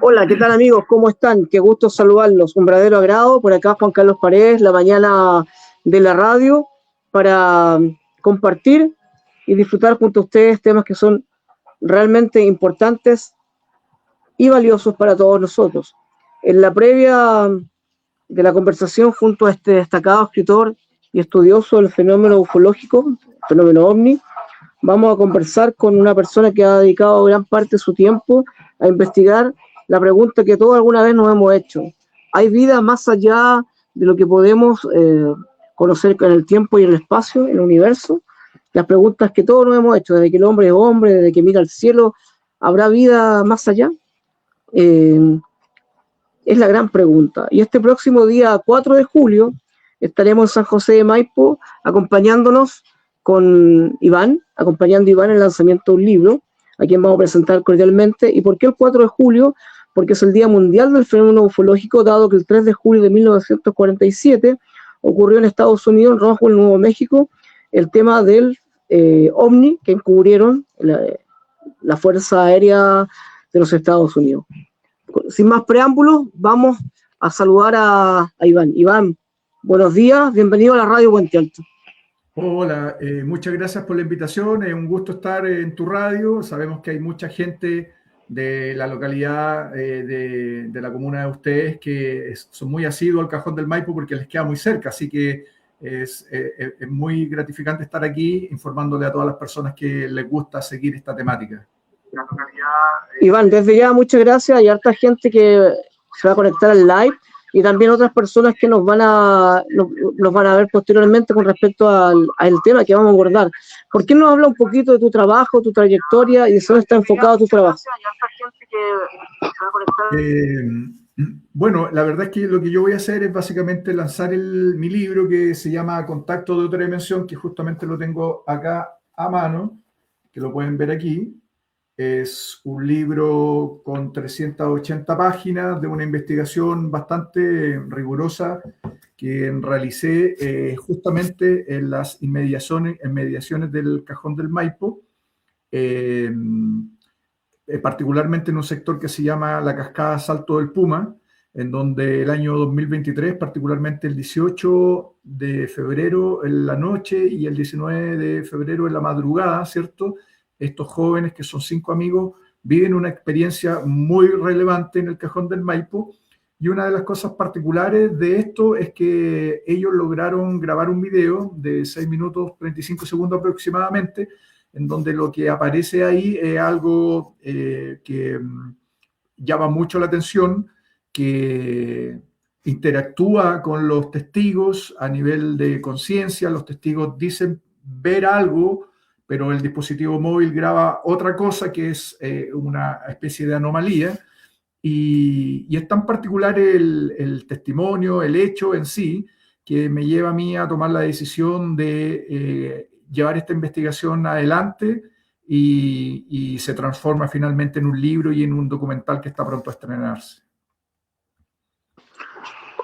Hola, ¿qué tal amigos? ¿Cómo están? Qué gusto saludarlos. Un verdadero agrado. Por acá Juan Carlos Paredes, la mañana de la radio, para compartir y disfrutar junto a ustedes temas que son realmente importantes y valiosos para todos nosotros. En la previa de la conversación junto a este destacado escritor y estudioso del fenómeno ufológico, fenómeno ovni, vamos a conversar con una persona que ha dedicado gran parte de su tiempo a investigar la pregunta que todos alguna vez nos hemos hecho. ¿Hay vida más allá de lo que podemos conocer en el tiempo y en el espacio, en el universo? Las preguntas que todos nos hemos hecho, desde que el hombre es hombre, desde que mira al cielo, ¿habrá vida más allá? Eh, es la gran pregunta. Y este próximo día 4 de julio estaremos en San José de Maipo acompañándonos con Iván, acompañando a Iván en el lanzamiento de un libro, a quien vamos a presentar cordialmente. ¿Y por qué el 4 de julio? Porque es el Día Mundial del Fenómeno Ufológico, dado que el 3 de julio de 1947 ocurrió en Estados Unidos, en Roswell, Nuevo México, el tema del OVNI que encubrieron la Fuerza Aérea de los Estados Unidos. Sin más preámbulos, vamos a saludar a Iván. Iván, buenos días, bienvenido a la radio Puente Alto. Hola, muchas gracias por la invitación. Es un gusto estar en tu radio. Sabemos que hay mucha gente de la localidad de la comuna de ustedes que son muy asiduos al Cajón del Maipo porque les queda muy cerca. Así que es muy gratificante estar aquí informándole a todas las personas que les gusta seguir esta temática. Iván, desde ya muchas gracias. Hay harta gente que se va a conectar al live y también otras personas que nos van a ver posteriormente con respecto al tema que vamos a abordar. ¿Por qué nos habla un poquito de tu trabajo, tu trayectoria y de dónde está enfocado tu trabajo? Bueno, la verdad es que lo que yo voy a hacer es básicamente lanzar mi libro que se llama Contacto de otra dimensión, que justamente lo tengo acá a mano, que lo pueden ver aquí. Es un libro con 380 páginas de una investigación bastante rigurosa que realicé justamente en las inmediaciones del Cajón del Maipo, particularmente en un sector que se llama la Cascada Salto del Puma, en donde el año 2023, particularmente el 18 de febrero en la noche y el 19 de febrero en la madrugada, ¿cierto? Estos jóvenes, que son 5 amigos, viven una experiencia muy relevante en el Cajón del Maipo. Y una de las cosas particulares de esto es que ellos lograron grabar un video de 6 minutos 35 segundos aproximadamente, en donde lo que aparece ahí es algo que llama mucho la atención, que interactúa con los testigos a nivel de conciencia. Los testigos dicen ver algo, pero el dispositivo móvil graba otra cosa que es una especie de anomalía. Y es tan particular el testimonio, el hecho en sí, que me lleva a mí a tomar la decisión de llevar esta investigación adelante y se transforma finalmente en un libro y en un documental que está pronto a estrenarse.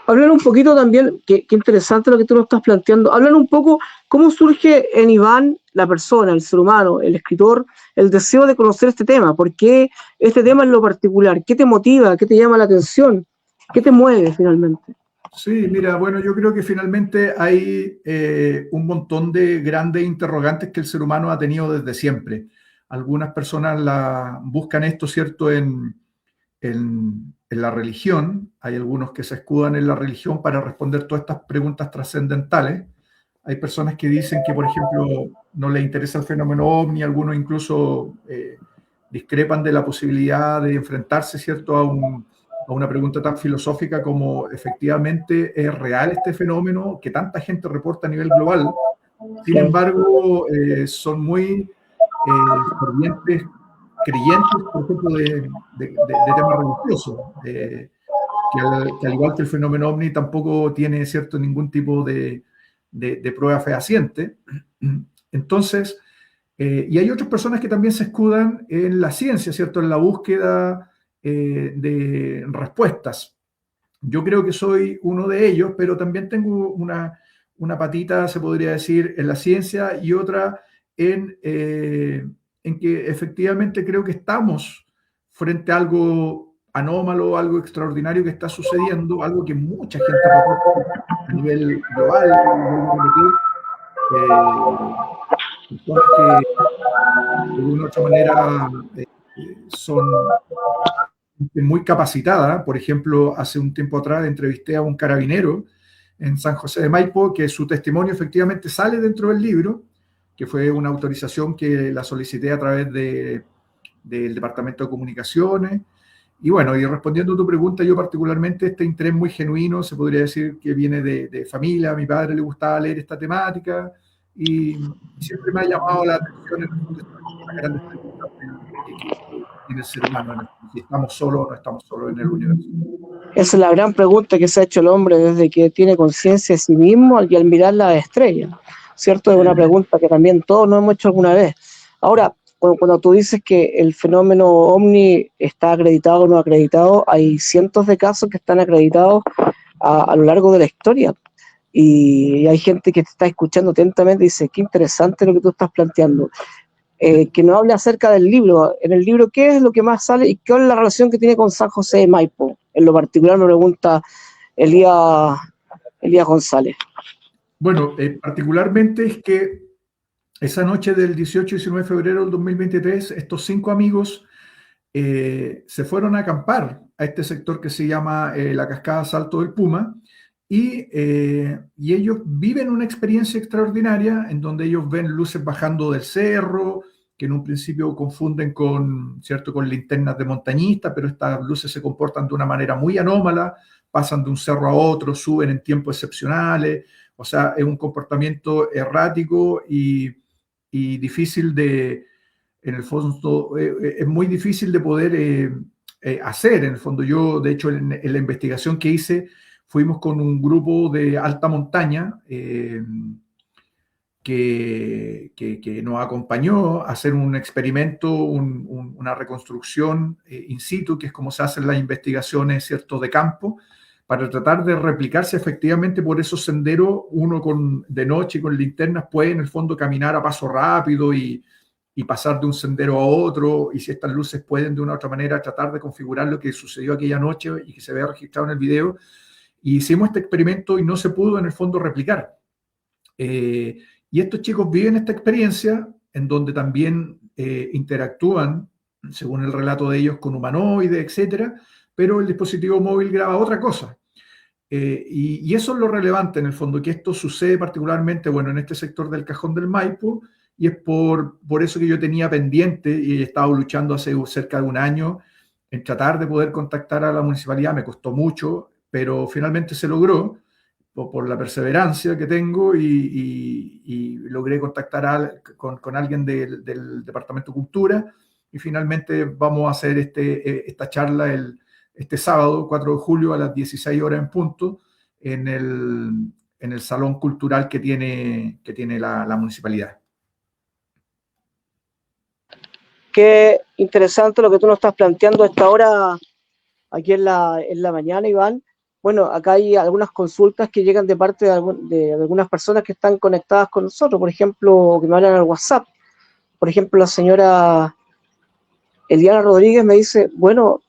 Hablar un poquito también, qué interesante lo que tú nos estás planteando, hablar un poco cómo surge en Iván la persona, el ser humano, el escritor, el deseo de conocer este tema. ¿Por qué este tema en lo particular? ¿Qué te motiva? ¿Qué te llama la atención? ¿Qué te mueve finalmente? Sí, mira, bueno, yo creo que finalmente hay un montón de grandes interrogantes que el ser humano ha tenido desde siempre. Algunas personas buscan esto, ¿cierto?, en la religión. Hay algunos que se escudan en la religión para responder todas estas preguntas trascendentales. Hay personas que dicen que, por ejemplo, no les interesa el fenómeno ovni. Algunos incluso discrepan de la posibilidad de enfrentarse, ¿cierto?, a una pregunta tan filosófica como efectivamente es real este fenómeno que tanta gente reporta a nivel global. Sin embargo, son muy fervientes creyentes, por ejemplo, de temas religiosos, que al igual que el fenómeno ovni tampoco tiene, ¿cierto?, ningún tipo de prueba fehaciente. Entonces, y hay otras personas que también se escudan en la ciencia, ¿cierto?, en la búsqueda de respuestas. Yo creo que soy uno de ellos, pero también tengo una patita, se podría decir, en la ciencia y otra en que efectivamente creo que estamos frente a algo anómalo, algo extraordinario que está sucediendo, algo que mucha gente reporta a nivel global, vuelvo a repetir, personas que de una u otra manera son muy capacitadas. Por ejemplo, hace un tiempo atrás entrevisté a un carabinero en San José de Maipo, que su testimonio efectivamente sale dentro del libro, que fue una autorización que la solicité a través del Departamento de Comunicaciones. Y bueno, y respondiendo a tu pregunta, yo particularmente este interés muy genuino, se podría decir que viene de familia. A mi padre le gustaba leer esta temática y siempre me ha llamado la atención en el fondo estas grandes preguntas que tiene el ser humano, si estamos solos o no estamos solos en el universo. Esa es la gran pregunta que se ha hecho el hombre desde que tiene conciencia de sí mismo y al mirar las estrellas, ¿cierto? Es una pregunta que también todos nos hemos hecho alguna vez. Ahora, cuando tú dices que el fenómeno OVNI está acreditado o no acreditado, hay cientos de casos que están acreditados a lo largo de la historia. Y hay gente que te está escuchando atentamente y dice, qué interesante lo que tú estás planteando. Que nos hable acerca del libro. En el libro, ¿qué es lo que más sale y qué es la relación que tiene con San José de Maipo? En lo particular me pregunta Elías González. Bueno, particularmente es que esa noche del 18 y 19 de febrero del 2023, estos 5 amigos se fueron a acampar a este sector que se llama la Cascada Salto del Puma, y ellos viven una experiencia extraordinaria en donde ellos ven luces bajando del cerro, que en un principio confunden ¿cierto?, con linternas de montañista, pero estas luces se comportan de una manera muy anómala, pasan de un cerro a otro, suben en tiempos excepcionales. O sea, es un comportamiento errático y difícil en el fondo, es muy difícil de poder hacer. En el fondo, yo, de hecho, en la investigación que hice, fuimos con un grupo de alta montaña que nos acompañó a hacer un experimento, una reconstrucción in situ, que es como se hacen las investigaciones, ¿cierto?, de campo, para tratar de replicarse efectivamente por esos senderos. Uno de noche con linternas puede en el fondo caminar a paso rápido y pasar de un sendero a otro, y si estas luces pueden de una u otra manera tratar de configurar lo que sucedió aquella noche y que se vea registrado en el video. Y hicimos este experimento y no se pudo en el fondo replicar. Y estos chicos viven esta experiencia en donde también interactúan, según el relato de ellos, con humanoides, etcétera, pero el dispositivo móvil graba otra cosa. Y eso es lo relevante en el fondo, que esto sucede particularmente, bueno, en este sector del Cajón del Maipo, y es por eso que yo tenía pendiente y he estado luchando hace cerca de un año en tratar de poder contactar a la municipalidad. Me costó mucho, pero finalmente se logró por la perseverancia que tengo, y logré contactar con alguien del Departamento de Cultura, y finalmente vamos a hacer esta charla este sábado, 4 de julio, a las 16 horas en punto, en el salón cultural que tiene la municipalidad. Qué interesante lo que tú nos estás planteando a esta hora, aquí en la mañana, Iván. Bueno, acá hay algunas consultas que llegan de parte de algunas personas que están conectadas con nosotros, por ejemplo, que me hablan al WhatsApp. Por ejemplo, la señora Eliana Rodríguez me dice, bueno,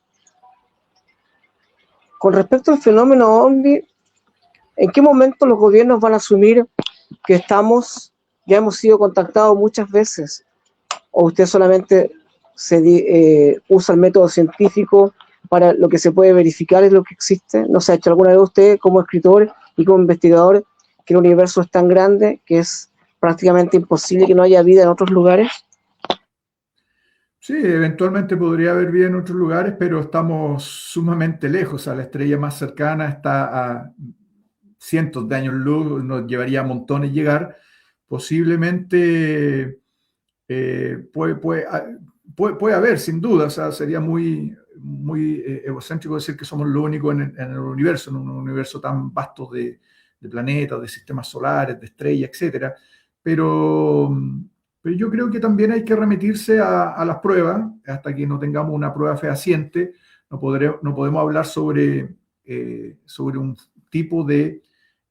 con respecto al fenómeno OVNI, ¿en qué momento los gobiernos van a asumir que ya hemos sido contactados muchas veces? ¿O usted solamente usa el método científico para lo que se puede verificar y lo que existe? ¿No se ha hecho alguna vez usted, como escritor y como investigador, que el universo es tan grande que es prácticamente imposible que no haya vida en otros lugares? Sí, eventualmente podría haber vida en otros lugares, pero estamos sumamente lejos. O sea, la estrella más cercana está a cientos de años luz, nos llevaría montones llegar. Posiblemente puede haber, sin duda. O sea, sería muy egocéntrico decir que somos lo único en el universo, en un universo tan vasto de planetas, de sistemas solares, de estrellas, etcétera. Pero yo creo que también hay que remitirse a las pruebas. Hasta que no tengamos una prueba fehaciente, no podemos hablar sobre un tipo de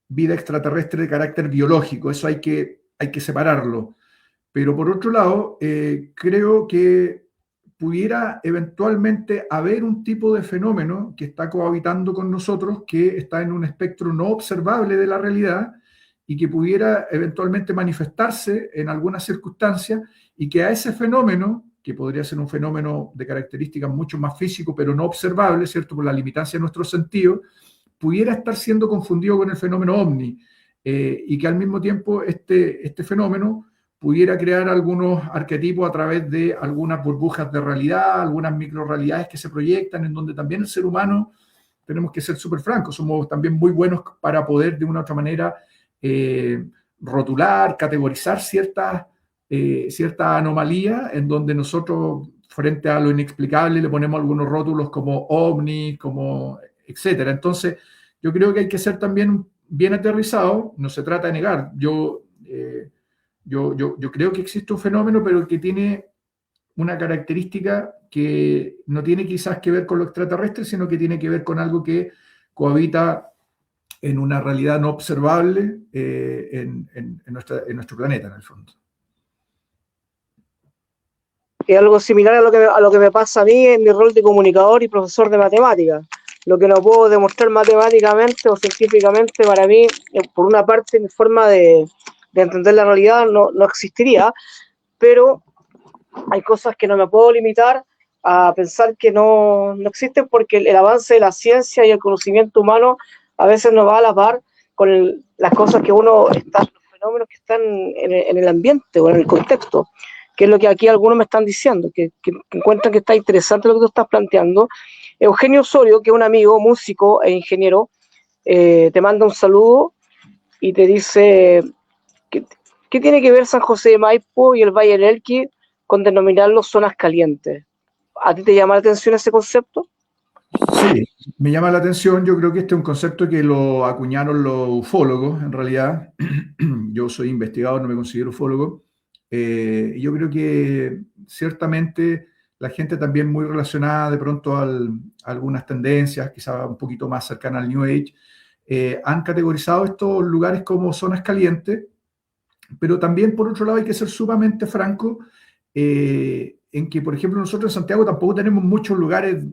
vida extraterrestre de carácter biológico. Eso hay que separarlo. Pero por otro lado, creo que pudiera eventualmente haber un tipo de fenómeno que está cohabitando con nosotros, que está en un espectro no observable de la realidad y que pudiera eventualmente manifestarse en algunas circunstancias, y que a ese fenómeno, que podría ser un fenómeno de características mucho más físico, pero no observable, ¿cierto?, por la limitancia de nuestros sentidos, pudiera estar siendo confundido con el fenómeno ovni, y que al mismo tiempo este fenómeno pudiera crear algunos arquetipos a través de algunas burbujas de realidad, algunas microrealidades que se proyectan, en donde también el ser humano, tenemos que ser súper francos, somos también muy buenos para poder de una u otra manera rotular, categorizar cierta anomalía, en donde nosotros, frente a lo inexplicable, le ponemos algunos rótulos como ovni, como etcétera. Entonces, yo creo que hay que ser también bien aterrizado, no se trata de negar. Yo creo que existe un fenómeno, pero que tiene una característica que no tiene quizás que ver con lo extraterrestre, sino que tiene que ver con algo que cohabita en una realidad no observable en nuestro planeta, en el fondo. Es algo similar a lo que me pasa a mí en mi rol de comunicador y profesor de matemáticas. Lo que no puedo demostrar matemáticamente o científicamente, para mí, por una parte, mi forma de entender la realidad no existiría, pero hay cosas que no me puedo limitar a pensar que no existen, porque el avance de la ciencia y el conocimiento humano a veces no va a la par con las cosas que los fenómenos que están en el ambiente o en el contexto, que es lo que aquí algunos me están diciendo, que encuentran que está interesante lo que tú estás planteando. Eugenio Osorio, que es un amigo, músico e ingeniero, te manda un saludo y te dice, ¿qué tiene que ver San José de Maipo y el Valle del Elqui con denominarlos zonas calientes? ¿A ti te llama la atención ese concepto? Sí, me llama la atención. Yo creo que este es un concepto que lo acuñaron los ufólogos, en realidad. Yo soy investigador, no me considero ufólogo. Y yo creo que ciertamente la gente también muy relacionada de pronto a algunas tendencias, quizás un poquito más cercanas al New Age, han categorizado estos lugares como zonas calientes, pero también por otro lado hay que ser sumamente franco, en que, por ejemplo, nosotros en Santiago tampoco tenemos muchos lugares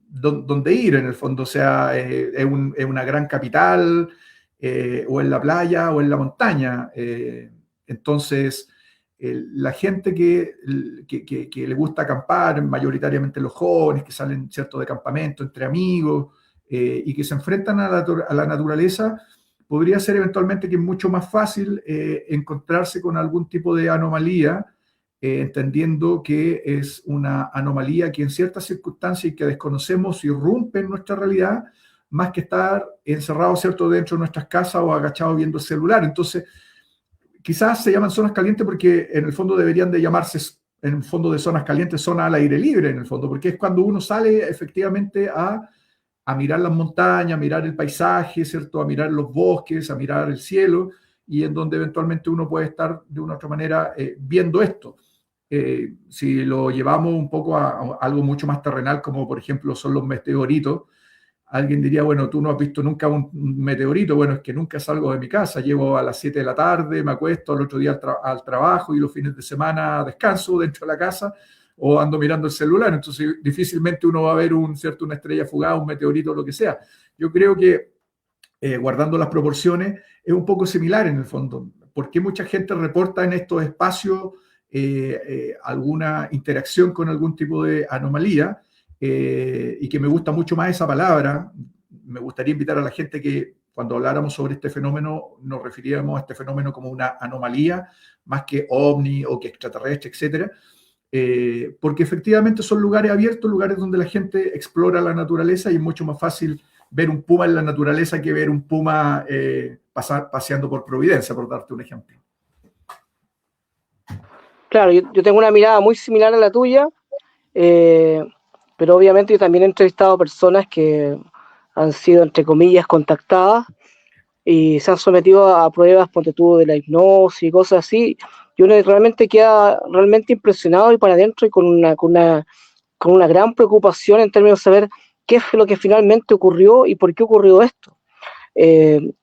donde ir, en el fondo. O sea, es una gran capital, o en la playa o en la montaña. Entonces, la gente que le gusta acampar, mayoritariamente los jóvenes que salen, ¿cierto?, de campamento entre amigos, y que se enfrentan a la naturaleza, podría ser eventualmente que es mucho más fácil encontrarse con algún tipo de anomalía, entendiendo que es una anomalía que en ciertas circunstancias y que desconocemos irrumpe en nuestra realidad, más que estar encerrados, ¿cierto?, dentro de nuestras casas o agachados viendo el celular. Entonces, quizás se llaman zonas calientes porque en el fondo deberían de llamarse, en el fondo de zonas calientes, zona al aire libre, en el fondo, porque es cuando uno sale efectivamente a mirar las montañas, a mirar el paisaje, ¿cierto?, a mirar los bosques, a mirar el cielo, y en donde eventualmente uno puede estar de una u otra manera viendo esto. Si lo llevamos un poco a algo mucho más terrenal, como por ejemplo son los meteoritos, alguien diría, bueno, tú no has visto nunca un meteorito. Bueno, es que nunca salgo de mi casa, llego a las 7 de la tarde, me acuesto al otro día al trabajo, y los fines de semana descanso dentro de la casa o ando mirando el celular. Entonces difícilmente uno va a ver una estrella fugaz, un meteorito, lo que sea. Yo creo que, guardando las proporciones, es un poco similar en el fondo. ¿Por qué mucha gente reporta en estos espacios alguna interacción con algún tipo de anomalía? Y que me gusta mucho más esa palabra. Me gustaría invitar a la gente que cuando habláramos sobre este fenómeno nos refiriéramos a este fenómeno como una anomalía, más que ovni o que extraterrestre, etcétera, porque efectivamente son lugares abiertos, lugares donde la gente explora la naturaleza, y es mucho más fácil ver un puma en la naturaleza que ver un puma paseando por Providencia, por darte un ejemplo. Claro, yo tengo una mirada muy similar a la tuya, pero obviamente yo también he entrevistado personas que han sido, entre comillas, contactadas y se han sometido a pruebas, ponte tú, de la hipnosis y cosas así, y uno realmente queda realmente impresionado y para adentro, y con una gran preocupación en términos de saber qué fue lo que finalmente ocurrió y por qué ocurrió esto.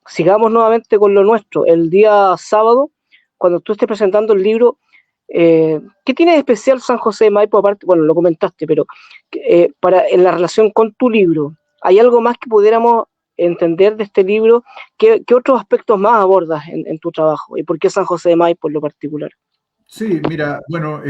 Sigamos nuevamente con lo nuestro. El día sábado, cuando tú estés presentando el libro, ¿Qué tiene de especial San José de Maipo? Aparte, bueno, lo comentaste, pero en la relación con tu libro, ¿hay algo más que pudiéramos entender de este libro? ¿Qué otros aspectos más abordas en tu trabajo? ¿Y por qué San José de Maipo en lo particular? Sí, mira, bueno,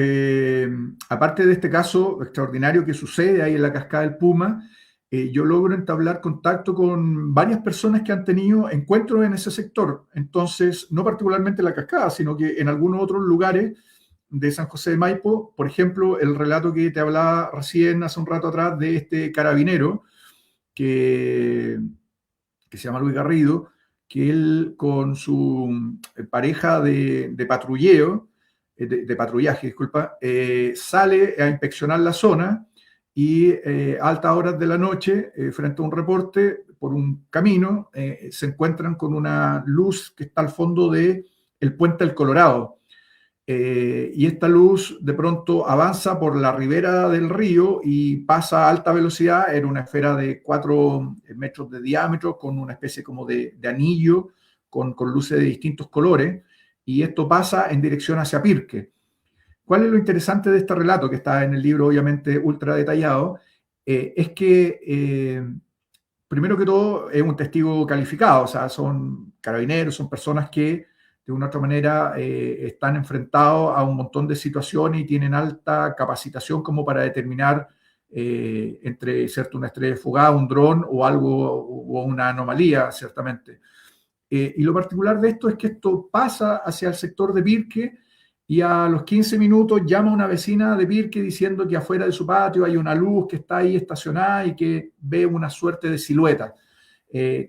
aparte de este caso extraordinario que sucede ahí en la Cascada del Puma, yo logro entablar contacto con varias personas que han tenido encuentros en ese sector. Entonces, no particularmente en la cascada, sino que en algunos otros lugares de San José de Maipo, por ejemplo, el relato que te hablaba recién hace un rato atrás de este carabinero que, que se llama Luis Garrido, que él con su pareja de patrulleo, de patrullaje, disculpa, sale a inspeccionar la zona y a altas horas de la noche, frente a un reporte, por un camino, se encuentran con una luz que está al fondo del puente del Colorado. Y esta luz de pronto avanza por la ribera del río y pasa a alta velocidad en una esfera de 4 metros de diámetro con una especie como de anillo con luces de distintos colores, y esto pasa en dirección hacia Pirque. ¿Cuál es lo interesante de este relato, que está en el libro obviamente ultra detallado? Es que primero que todo es un testigo calificado, o sea, son carabineros, son personas que de una u otra manera están enfrentados a un montón de situaciones y tienen alta capacitación como para determinar entre, ¿cierto?, una estrella fugaz, un dron o algo, o una anomalía, ciertamente. Y lo particular de esto es que esto pasa hacia el sector de Pirque y a los 15 minutos llama a una vecina de Pirque diciendo que afuera de su patio hay una luz que está ahí estacionada y que ve una suerte de silueta.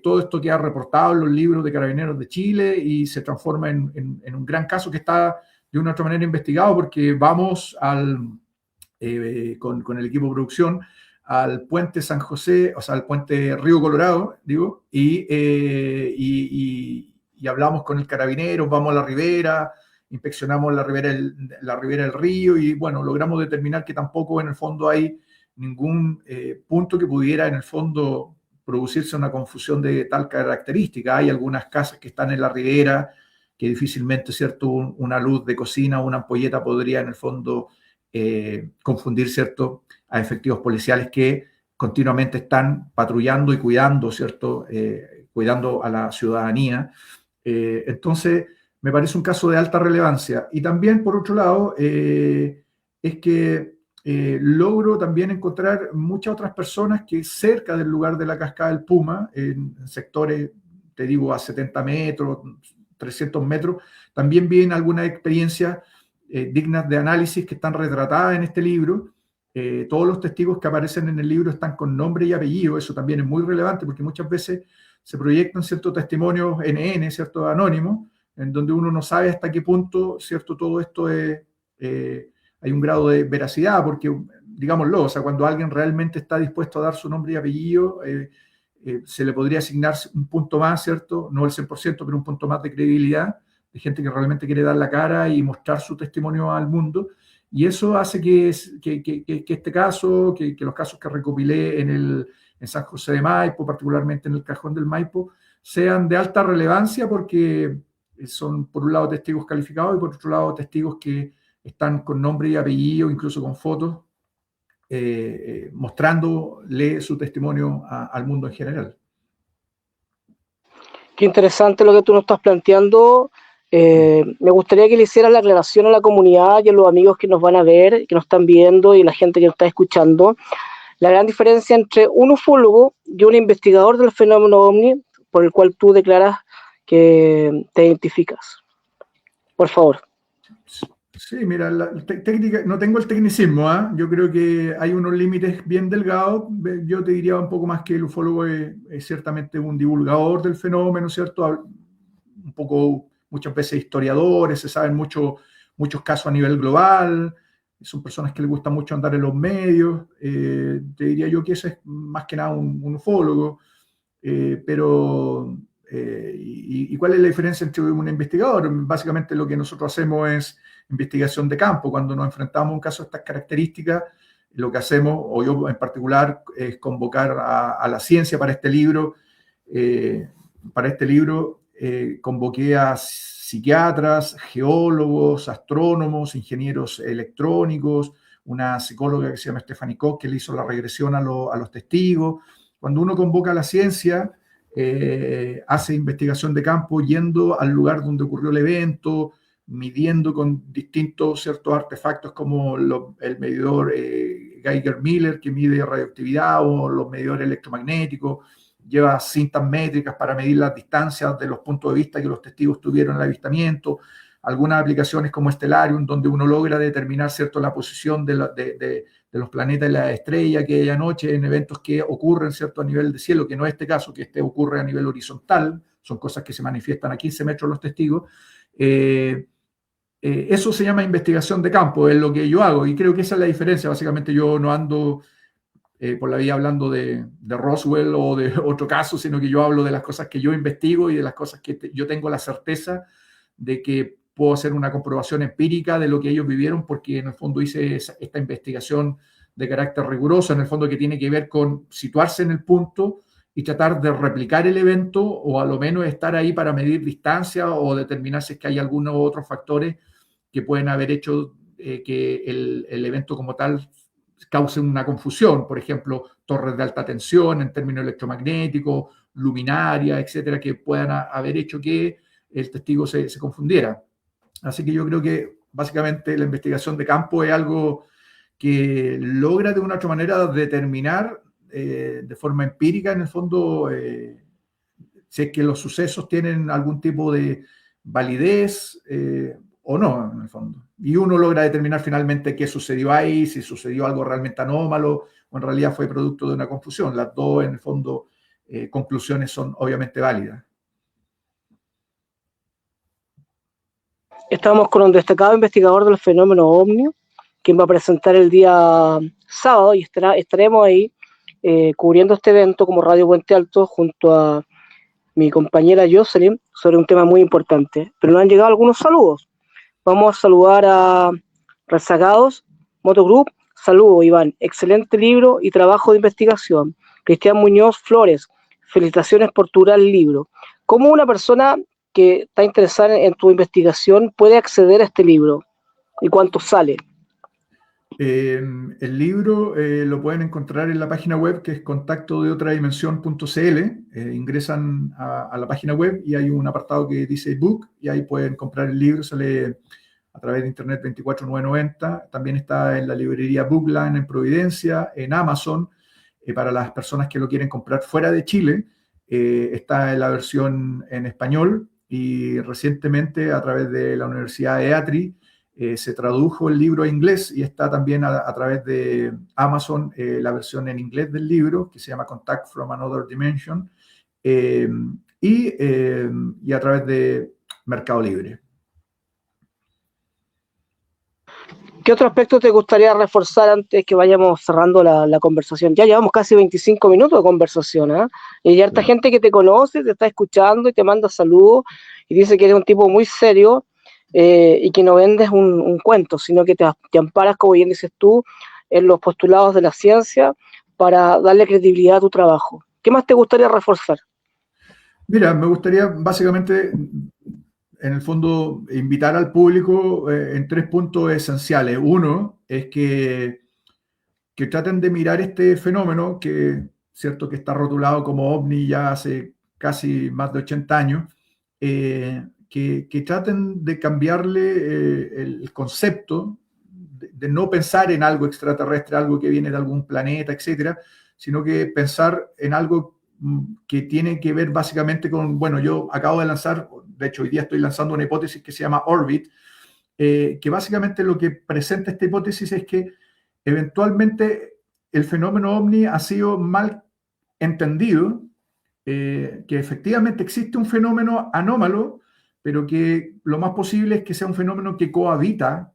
Todo esto queda reportado en los libros de Carabineros de Chile y se transforma en un gran caso que está de una u otra manera investigado, porque vamos con el equipo de producción al puente San José, o sea, al puente Río Colorado, digo, y hablamos con el carabinero, vamos a la ribera, inspeccionamos la ribera del río y, bueno, logramos determinar que tampoco en el fondo hay ningún punto que pudiera en el fondo producirse una confusión de tal característica. Hay algunas casas que están en la ribera que difícilmente, ¿cierto?, una luz de cocina o una ampolleta podría en el fondo confundir, ¿cierto?, a efectivos policiales que continuamente están patrullando y cuidando, ¿cierto?, cuidando a la ciudadanía. Entonces, me parece un caso de alta relevancia. Y también, por otro lado, es que logro también encontrar muchas otras personas que cerca del lugar de la Cascada del Puma, en sectores, te digo, a 70 metros, 300 metros, también vienen algunas experiencias dignas de análisis que están retratadas en este libro. Todos los testigos que aparecen en el libro están con nombre y apellido. Eso también es muy relevante porque muchas veces se proyectan ciertos testimonios NN, ciertos anónimos, en donde uno no sabe hasta qué punto, cierto, todo esto es, hay un grado de veracidad, porque, digámoslo, o sea, cuando alguien realmente está dispuesto a dar su nombre y apellido, se le podría asignar un punto más, ¿cierto? No el 100%, pero un punto más de credibilidad, de gente que realmente quiere dar la cara y mostrar su testimonio al mundo. Y eso hace que este caso, que los casos que recopilé en San José de Maipo, particularmente en el Cajón del Maipo, sean de alta relevancia porque son, por un lado, testigos calificados y por otro lado, testigos que están con nombre y apellido, incluso con fotos, mostrándole su testimonio al mundo en general. Qué interesante lo que tú nos estás planteando. Me gustaría que le hicieras la aclaración a la comunidad y a los amigos que nos van a ver, que nos están viendo y la gente que nos está escuchando. La gran diferencia entre un ufólogo y un investigador del fenómeno OVNI, por el cual tú declaras que te identificas. Por favor. Sí, mira, técnica, no tengo el tecnicismo, ¿eh? Yo creo que hay unos límites bien delgados. Yo te diría un poco más que el ufólogo es ciertamente un divulgador del fenómeno, ¿cierto? Un poco, muchas veces historiadores, se saben muchos casos a nivel global, son personas que les gusta mucho andar en los medios. Te diría yo que ese es más que nada un ufólogo, pero... ¿Y cuál es la diferencia entre un investigador? Básicamente lo que nosotros hacemos es investigación de campo. Cuando nos enfrentamos a un caso de estas características, lo que hacemos, o yo en particular, es convocar a la ciencia para este libro, convoqué a psiquiatras, geólogos, astrónomos, ingenieros electrónicos, una psicóloga que se llama Stephanie Koch, que le hizo la regresión a los testigos. Cuando uno convoca a la ciencia, hace investigación de campo yendo al lugar donde ocurrió el evento, midiendo con distintos ciertos artefactos como el medidor Geiger-Miller, que mide radioactividad, o los medidores electromagnéticos. Lleva cintas métricas para medir las distancias de los puntos de vista que los testigos tuvieron en el avistamiento. Algunas aplicaciones como Stellarium, donde uno logra determinar, ¿cierto?, la posición de los planetas y las estrellas que hay anoche en eventos que ocurren, ¿cierto?, a nivel de cielo, que no es este caso, que ocurre a nivel horizontal. Son cosas que se manifiestan a 15 metros los testigos. Eso se llama investigación de campo, es lo que yo hago, y creo que esa es la diferencia. Básicamente yo no ando por la vida hablando de Roswell o de otro caso, sino que yo hablo de las cosas que yo investigo y de las cosas que yo tengo la certeza de que puedo hacer una comprobación empírica de lo que ellos vivieron, porque en el fondo hice esta investigación de carácter riguroso, en el fondo que tiene que ver con situarse en el punto y tratar de replicar el evento, o a lo menos estar ahí para medir distancia o determinar si es que hay algunos otros factores que pueden haber hecho que el evento como tal cause una confusión. Por ejemplo, torres de alta tensión en términos electromagnéticos, luminarias, etcétera, que puedan haber hecho que el testigo se confundiera. Así que yo creo que básicamente la investigación de campo es algo que logra de una u otra manera determinar de forma empírica, en el fondo, si es que los sucesos tienen algún tipo de validez o no, en el fondo. Y uno logra determinar finalmente qué sucedió ahí, si sucedió algo realmente anómalo o en realidad fue producto de una confusión. Las dos, en el fondo, conclusiones son obviamente válidas. Estamos con un destacado investigador del fenómeno OVNI, quien va a presentar el día sábado, y estaremos ahí cubriendo este evento como Radio Puente Alto junto a mi compañera Jocelyn sobre un tema muy importante. Pero nos han llegado algunos saludos. Vamos a saludar a Rezagados Motogroup. Saludos, Iván. Excelente libro y trabajo de investigación. Cristian Muñoz Flores. Felicitaciones por tu gran libro. ¿Cómo una persona que está interesada en tu investigación puede acceder a este libro? ¿Y cuánto sale? El libro lo pueden encontrar en la página web, que es contactodeotradimension.cl. Ingresan a la página web y hay un apartado que dice book, y ahí pueden comprar el libro. Sale a través de internet 24.990. También está en la librería Bookline en Providencia, en Amazon. Para las personas que lo quieren comprar fuera de Chile, está en la versión en español, y recientemente a través de la Universidad EATRI se tradujo el libro a inglés, y está también a través de Amazon la versión en inglés del libro, que se llama Contact from Another Dimension, y a través de Mercado Libre. ¿Qué otro aspecto te gustaría reforzar antes que vayamos cerrando la conversación? Ya llevamos casi 25 minutos de conversación, ¿eh? Y hay harta gente que te conoce, te está escuchando y te manda saludos y dice que eres un tipo muy serio y que no vendes un cuento, sino que te amparas, como bien dices tú, en los postulados de la ciencia para darle credibilidad a tu trabajo. ¿Qué más te gustaría reforzar? Mira, me gustaría básicamente, en el fondo, invitar al público en 3 puntos esenciales. Uno es que traten de mirar este fenómeno, que cierto que está rotulado como OVNI ya hace casi más de 80 años, que traten de cambiarle el concepto, de no pensar en algo extraterrestre, algo que viene de algún planeta, etcétera, sino que pensar en algo que tiene que ver básicamente con, bueno, yo acabo de lanzar, de hecho hoy día estoy lanzando una hipótesis que se llama Orbit, que básicamente lo que presenta esta hipótesis es que eventualmente el fenómeno OVNI ha sido mal entendido, que efectivamente existe un fenómeno anómalo, pero que lo más posible es que sea un fenómeno que cohabita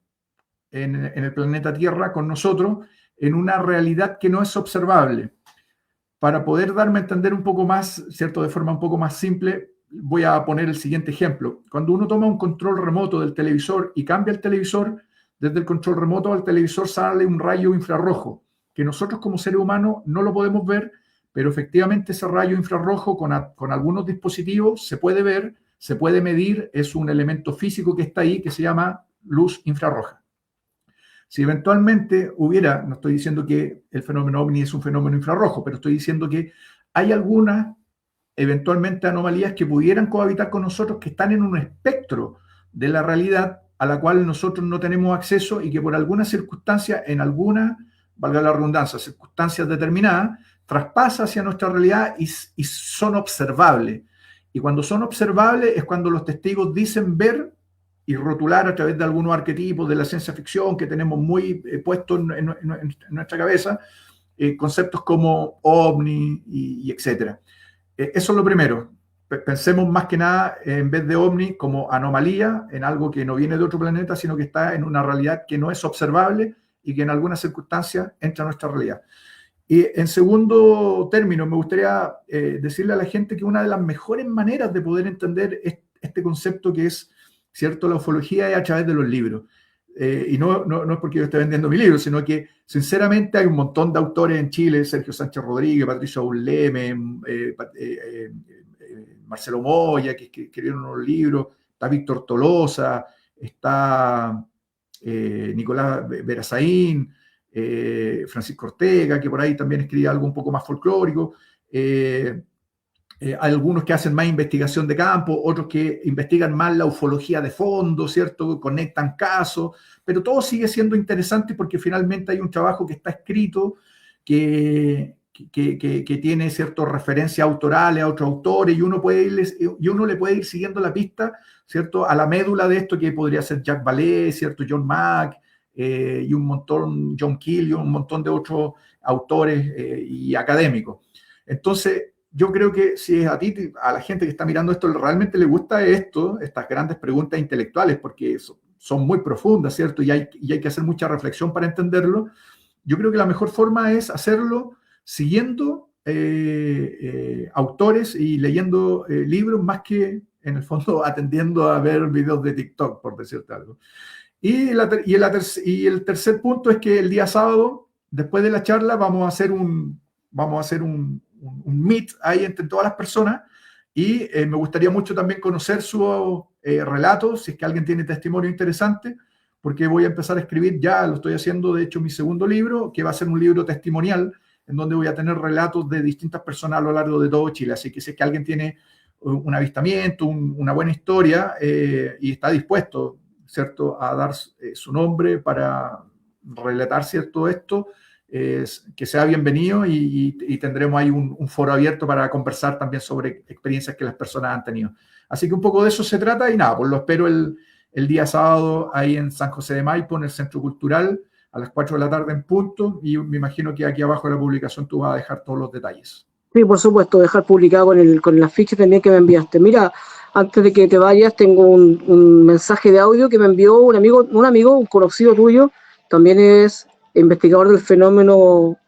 en el planeta Tierra con nosotros en una realidad que no es observable. Para poder darme a entender un poco más, ¿cierto?, de forma un poco más simple, voy a poner el siguiente ejemplo. Cuando uno toma un control remoto del televisor y cambia el televisor, desde el control remoto al televisor sale un rayo infrarrojo, que nosotros como seres humanos no lo podemos ver, pero efectivamente ese rayo infrarrojo con algunos dispositivos se puede ver se puede medir, es un elemento físico que está ahí que se llama luz infrarroja. Si eventualmente hubiera, no estoy diciendo que el fenómeno OVNI es un fenómeno infrarrojo, pero estoy diciendo que hay algunas eventualmente anomalías que pudieran cohabitar con nosotros, que están en un espectro de la realidad a la cual nosotros no tenemos acceso y que por alguna circunstancia, en alguna, valga la redundancia, circunstancias determinadas, traspasa hacia nuestra realidad y son observables. Y cuando son observables es cuando los testigos dicen ver y rotular a través de algunos arquetipos de la ciencia ficción que tenemos muy puestos en nuestra cabeza, conceptos como ovni y etcétera. Eso es lo primero. Pensemos más que nada, en vez de ovni, como anomalía, en algo que no viene de otro planeta, sino que está en una realidad que no es observable y que en algunas circunstancias entra a nuestra realidad. Y en segundo término, me gustaría decirle a la gente que una de las mejores maneras de poder entender este concepto que es, ¿cierto?, la ufología es a través de los libros. Y no es porque yo esté vendiendo mi libro, sino que sinceramente hay un montón de autores en Chile, Sergio Sánchez Rodríguez, Patricio Bulleme, Marcelo Moya, que escribieron unos libros, está Víctor Tolosa, está Nicolás Verazaín, Francisco Ortega, que por ahí también escribe algo un poco más folclórico, hay algunos que hacen más investigación de campo, otros que investigan más la ufología de fondo, ¿cierto? Conectan casos, pero todo sigue siendo interesante porque finalmente hay un trabajo que está escrito, que tiene ciertas referencias autorales a otros autores y uno le puede ir siguiendo la pista, ¿cierto?, a la médula de esto que podría ser Jacques Vallée, ¿cierto?, John Mack, y un montón, John Keel y un montón de otros autores y académicos. Entonces, yo creo que si a la gente que está mirando esto, realmente le gusta estas grandes preguntas intelectuales, porque son muy profundas, ¿cierto? Y hay que hacer mucha reflexión para entenderlo. Yo creo que la mejor forma es hacerlo siguiendo autores y leyendo libros, más que, en el fondo, atendiendo a ver videos de TikTok, por decirte algo. Y el tercer punto es que el día sábado, después de la charla, vamos a hacer un meet ahí entre todas las personas y me gustaría mucho también conocer sus relatos, si es que alguien tiene testimonio interesante, porque voy a empezar a escribir, ya lo estoy haciendo, de hecho, mi segundo libro, que va a ser un libro testimonial, en donde voy a tener relatos de distintas personas a lo largo de todo Chile. Así que si es que alguien tiene un avistamiento, una buena historia y está dispuesto, ¿cierto?, a dar su nombre para relatar, ¿cierto?, esto, que sea bienvenido y tendremos ahí un foro abierto para conversar también sobre experiencias que las personas han tenido. Así que un poco de eso se trata y nada, pues lo espero el día sábado ahí en San José de Maipo, en el Centro Cultural, a las 4 de la tarde en punto, y me imagino que aquí abajo de la publicación tú vas a dejar todos los detalles. Sí, por supuesto, dejar publicado con el afiche también que me enviaste. Mira, antes de que te vayas, tengo un mensaje de audio que me envió un amigo, un conocido tuyo, también es investigador del fenómeno,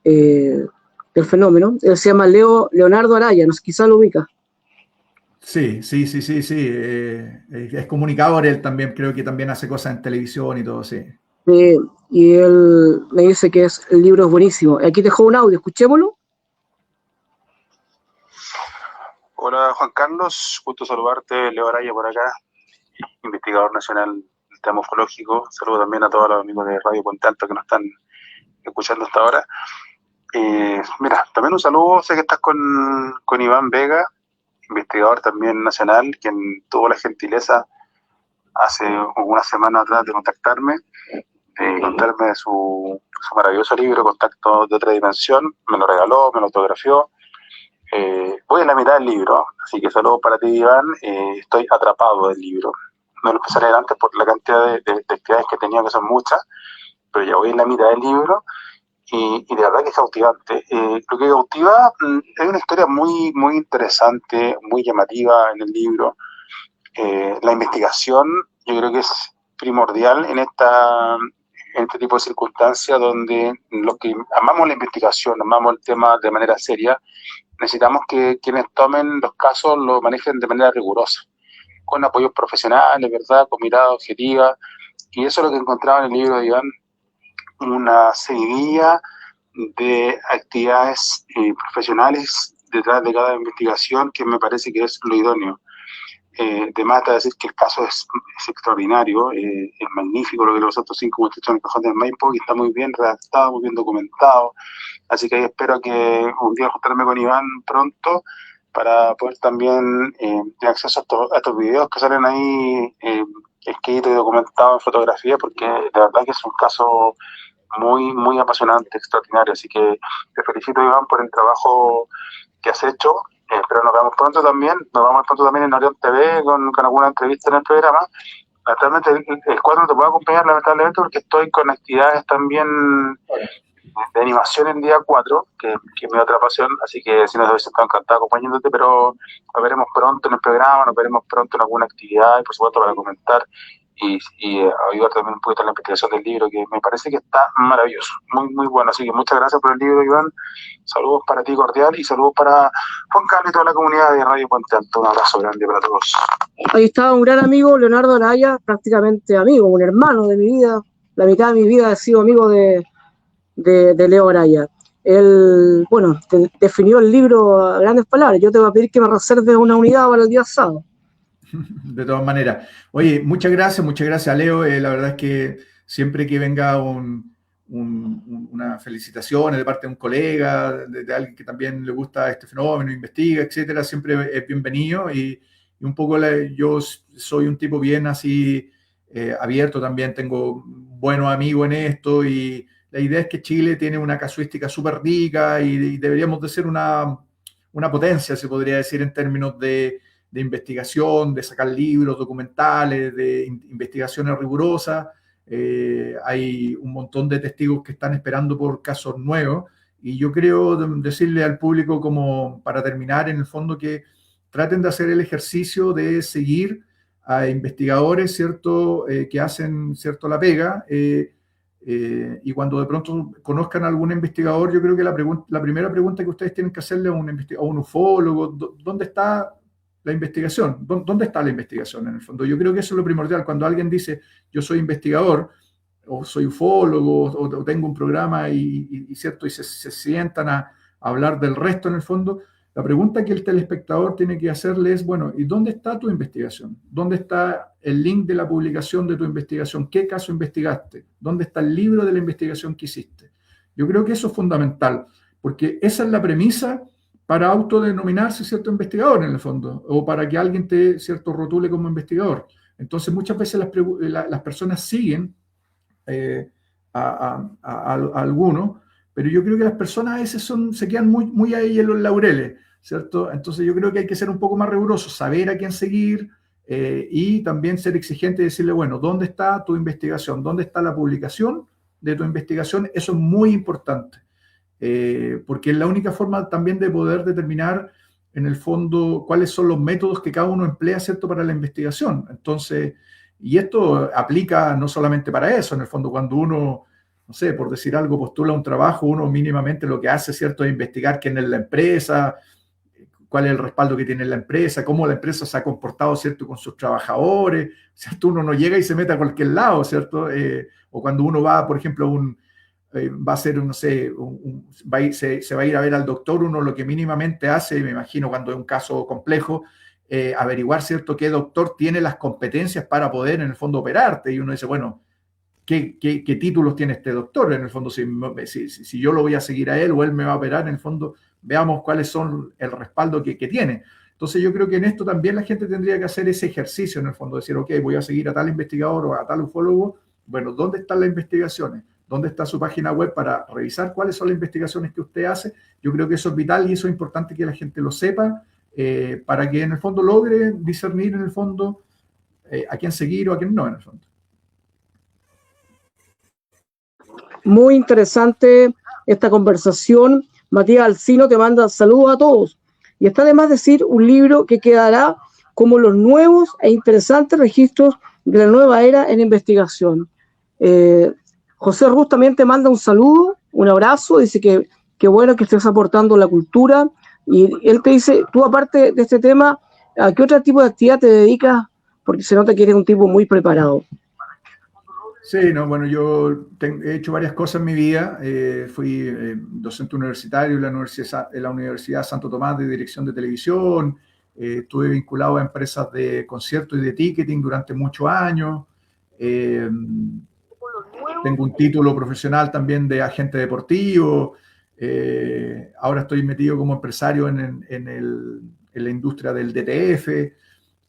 él se llama Leonardo Araya, no sé, quizá lo ubica. Sí. Es comunicador, él también, creo que también hace cosas en televisión y todo, sí. Y él me dice que el libro es buenísimo. Aquí dejó un audio, escuchémoslo. Hola Juan Carlos, gusto saludarte, Leo Araya por acá, investigador nacional del tema ufológico. Saludo también a todos los amigos de Radio Puente Alto que nos están escuchando hasta ahora. Mira, también un saludo, sé que estás con Iván Vega, investigador también nacional, quien tuvo la gentileza hace una semana atrás de contactarme, contarme de su maravilloso libro, Contacto de Otra Dimensión. Me lo regaló, me lo autografió. Voy en la mitad del libro, así que saludos para ti, Iván. Estoy atrapado del libro. No lo empecé a leer antes por la cantidad de actividades que tenía, que son muchas, pero ya voy en la mitad del libro y de verdad que es cautivante. Lo que cautiva es una historia muy, muy interesante, muy llamativa en el libro. La investigación yo creo que es primordial en este tipo de circunstancias donde los que amamos la investigación, amamos el tema de manera seria, necesitamos que quienes tomen los casos lo manejen de manera rigurosa, con apoyos profesionales, ¿verdad?, con mirada objetiva, y eso es lo que encontraba en el libro de Iván, una seguidilla de actividades profesionales detrás de cada investigación, que me parece que es lo idóneo. de más está decir que el caso es extraordinario, es magnífico lo que los otros 5 muchachos en el cajón del Maipo, y está muy bien redactado, muy bien documentado. Así que espero que un día juntarme con Iván pronto para poder también tener acceso a estos videos que salen ahí escritos y documentados en fotografía, porque de verdad que es un caso muy, muy apasionante, extraordinario. Así que te felicito, Iván, por el trabajo que has hecho. Pero nos vemos pronto también, en Orión TV con alguna entrevista en el programa. Naturalmente el 4 no te puedo acompañar lamentablemente porque estoy con actividades también de animación el día 4, que es mi otra pasión, así que si no hubiese estado encantado acompañándote, pero nos veremos pronto en el programa, nos veremos pronto en alguna actividad, y por supuesto para comentar y ayudar también un poquito en la investigación del libro, que me parece que está maravilloso, muy, muy bueno. Así que muchas gracias por el libro, Iván. Saludos para ti cordial y saludos para Juan Carlos y toda la comunidad de Radio Puente Alto. Un abrazo grande para todos. Ahí estaba un gran amigo, Leonardo Araya, prácticamente amigo, un hermano de mi vida. La mitad de mi vida he sido amigo de Leo Araya. Él, bueno, definió el libro a grandes palabras. Yo te voy a pedir que me reserves una unidad para el día sábado. De todas maneras. Oye, muchas gracias, Leo. La verdad es que siempre que venga una felicitación de parte de un colega, de alguien que también le gusta este fenómeno, investiga, etcétera, siempre es bienvenido. Y un poco yo soy un tipo bien así abierto también, tengo buenos amigos en esto, y la idea es que Chile tiene una casuística súper rica y deberíamos de ser una potencia, se podría decir, en términos de investigación, de sacar libros, documentales, de investigaciones rigurosas. Hay un montón de testigos que están esperando por casos nuevos, y yo creo decirle al público, como para terminar, en el fondo, que traten de hacer el ejercicio de seguir a investigadores, ¿cierto?, que hacen, ¿cierto?, la pega, y cuando de pronto conozcan a algún investigador, yo creo que la primera pregunta que ustedes tienen que hacerle a un ufólogo, ¿dónde está la investigación? ¿Dónde está la investigación en el fondo? Yo creo que eso es lo primordial. Cuando alguien dice, yo soy investigador, o soy ufólogo, o tengo un programa ¿cierto?, y se sientan a hablar del resto en el fondo, la pregunta que el telespectador tiene que hacerle es, bueno, ¿y dónde está tu investigación? ¿Dónde está el link de la publicación de tu investigación? ¿Qué caso investigaste? ¿Dónde está el libro de la investigación que hiciste? Yo creo que eso es fundamental, porque esa es la premisa para autodenominarse cierto investigador en el fondo, o para que alguien te, cierto, rotule como investigador. Entonces muchas veces las personas siguen a algunos, pero yo creo que las personas a veces se quedan muy ahí en los laureles, ¿cierto? Entonces yo creo que hay que ser un poco más riguroso, saber a quién seguir, y también ser exigente y decirle, bueno, ¿dónde está tu investigación? ¿Dónde está la publicación de tu investigación? Eso es muy importante. Porque es la única forma también de poder determinar en el fondo cuáles son los métodos que cada uno emplea, ¿cierto?, para la investigación. Entonces, y esto aplica no solamente para eso, en el fondo cuando uno, no sé, por decir algo, postula un trabajo, uno mínimamente lo que hace, ¿cierto?, es investigar quién es la empresa, cuál es el respaldo que tiene la empresa, cómo la empresa se ha comportado, ¿cierto?, con sus trabajadores, ¿cierto? Uno no llega y se mete a cualquier lado, ¿cierto? O cuando uno va, por ejemplo, va a ser, no sé, se va a ir a ver al doctor, uno lo que mínimamente hace, me imagino cuando es un caso complejo, averiguar, ¿cierto?, qué doctor tiene las competencias para poder, en el fondo, operarte. Y uno dice, bueno, ¿qué títulos tiene este doctor? En el fondo, si yo lo voy a seguir a él o él me va a operar, en el fondo, veamos cuáles son el respaldo que tiene. Entonces yo creo que en esto también la gente tendría que hacer ese ejercicio, en el fondo, decir, ok, voy a seguir a tal investigador o a tal ufólogo. Bueno, ¿dónde están las investigaciones? ¿Dónde está su página web para revisar cuáles son las investigaciones que usted hace? Yo creo que eso es vital y eso es importante que la gente lo sepa, para que en el fondo logre discernir en el fondo a quién seguir o a quién no, en el fondo. Muy interesante esta conversación. Matías Alcino te manda saludos a todos. Y está de más decir un libro que quedará como los nuevos e interesantes registros de la nueva era en investigación. José Ruz también te manda un saludo, un abrazo, dice que bueno que estés aportando la cultura, y él te dice, tú aparte de este tema, ¿a qué otro tipo de actividad te dedicas? Porque se nota que eres un tipo muy preparado. Sí, no, bueno, yo he hecho varias cosas en mi vida. Fui docente universitario en la Universidad Santo Tomás de Dirección de Televisión. estuve vinculado a empresas de conciertos y de ticketing durante muchos años. Tengo un título profesional también de agente deportivo. Ahora estoy metido como empresario en la industria del DTF.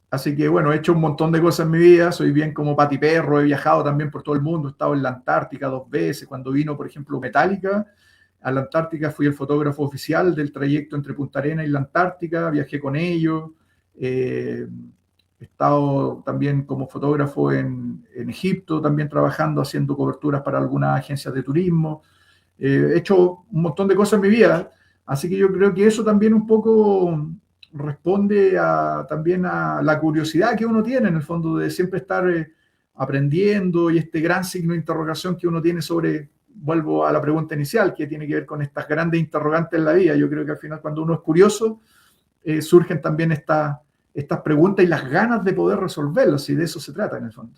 Así que, bueno, he hecho un montón de cosas en mi vida. Soy bien como patiperro. He viajado también por todo el mundo. He estado en la Antártica 2 veces. Cuando vino, por ejemplo, Metallica a la Antártica, fui el fotógrafo oficial del trayecto entre Punta Arenas y la Antártica. Viajé con ellos. He estado también como fotógrafo en Egipto, también trabajando, haciendo coberturas para algunas agencias de turismo. He hecho un montón de cosas en mi vida. Así que yo creo que eso también un poco responde también a la curiosidad que uno tiene, en el fondo, de siempre estar aprendiendo, y este gran signo de interrogación que uno tiene sobre, vuelvo a la pregunta inicial, que tiene que ver con estas grandes interrogantes en la vida. Yo creo que al final, cuando uno es curioso, surgen también estas preguntas y las ganas de poder resolverlas, y de eso se trata en el fondo.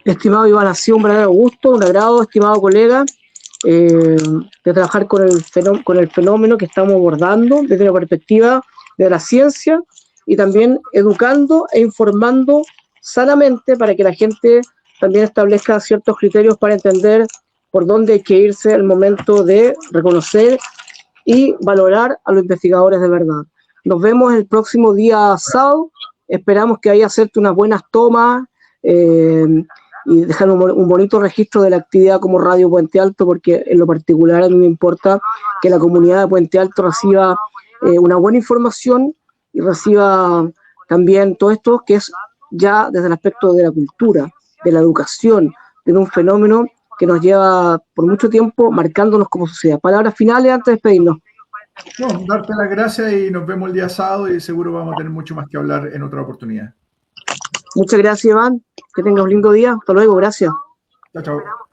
Estimado Iván, ha sido un verdadero gusto, un agrado, estimado colega, de trabajar con el fenómeno que estamos abordando desde la perspectiva de la ciencia, y también educando e informando sanamente para que la gente también establezca ciertos criterios para entender por dónde hay que irse al momento de reconocer y valorar a los investigadores de verdad. Nos vemos el próximo día sábado. Esperamos que haya hacerte unas buenas tomas y dejar un bonito registro de la actividad como Radio Puente Alto, porque en lo particular a mí me importa que la comunidad de Puente Alto reciba una buena información y reciba también todo esto que es ya desde el aspecto de la cultura, de la educación, de un fenómeno que nos lleva por mucho tiempo marcándonos como sociedad. Palabras finales antes de despedirnos. No, darte las gracias y nos vemos el día sábado, y seguro vamos a tener mucho más que hablar en otra oportunidad. Muchas gracias, Iván. Que tengas un lindo día. Hasta luego. Gracias. Chao, chao.